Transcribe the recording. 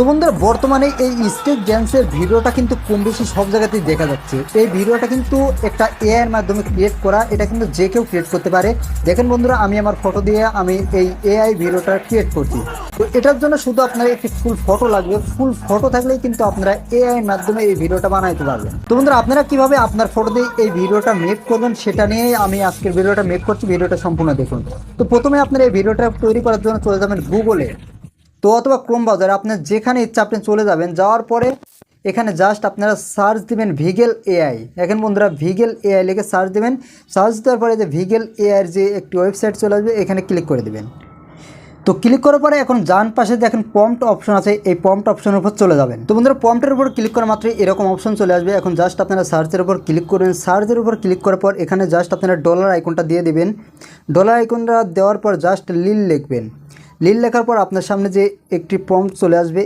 তো বন্ধুরা বর্তমানে এই স্টেপ ড্যান্সের ভিডিওটা কিন্তু কম বেশি সব জায়গাতেই দেখা যাচ্ছে। এই ভিডিওটা কিন্তু একটা এআই এর মাধ্যমে ক্রিয়েট করা, এটা কিন্তু যে কেউ ক্রিয়েট করতে পারে। দেখেন বন্ধুরা, আমি আমার ফটো দিয়ে আমি এই এআই ভিডিওটা ক্রিয়েট করছি। তো এটার জন্য শুধু আপনার একটি ফুল ফটো লাগবে। ফুল ফটো থাকলেই কিন্তু আপনারা এআই এর মাধ্যমে এই ভিডিওটা বানাইতে পারবেন। তো বন্ধুরা আপনারা কিভাবে আপনার ফটো দিয়ে এই ভিডিওটা মেক করবেন সেটা নিয়ে আমি আজকের ভিডিওটা মেক করছি। ভিডিওটা সম্পূর্ণ দেখুন। তো প্রথমে আপনারা এই ভিডিওটা তৈরি করার জন্য চলে যাবেন গুগলে, তো অথবা ক্রোম ব্রাউজারে, আপনার যেখানে ইচ্ছা আপনি চলে যাবেন। যাওয়ার পরে এখানে জাস্ট আপনারা সার্চ দিবেন ভিগেল এআই। এখন বন্ধুরা ভিগেল এআই লিখে সার্চ দেবেন। সার্চ দেওয়ার পরে যে ভিগেল এআইয়ের যে একটি ওয়েবসাইট চলে আসবে, এখানে ক্লিক করে দেবেন। তো ক্লিক করার পরে এখন ডান পাশে দেখেন প্রম্পট অপশন আছে, এই প্রম্পট অপশনের উপর চলে যাবেন। তো বন্ধুরা প্রম্পটের উপর ক্লিক করা মাত্রই এরকম অপশন চলে আসবে। এখন জাস্ট আপনারা সার্চের উপর ক্লিক করবেন। সার্চের উপর ক্লিক করার পর এখানে জাস্ট আপনারা ডলার আইকনটা দিয়ে দেবেন। ডলার আইকনটা দেওয়ার পর জাস্ট লিল লিখবেন। লিল লেখার পর আপনার সামনে যে একটি প্রম্পট চলে আসবে,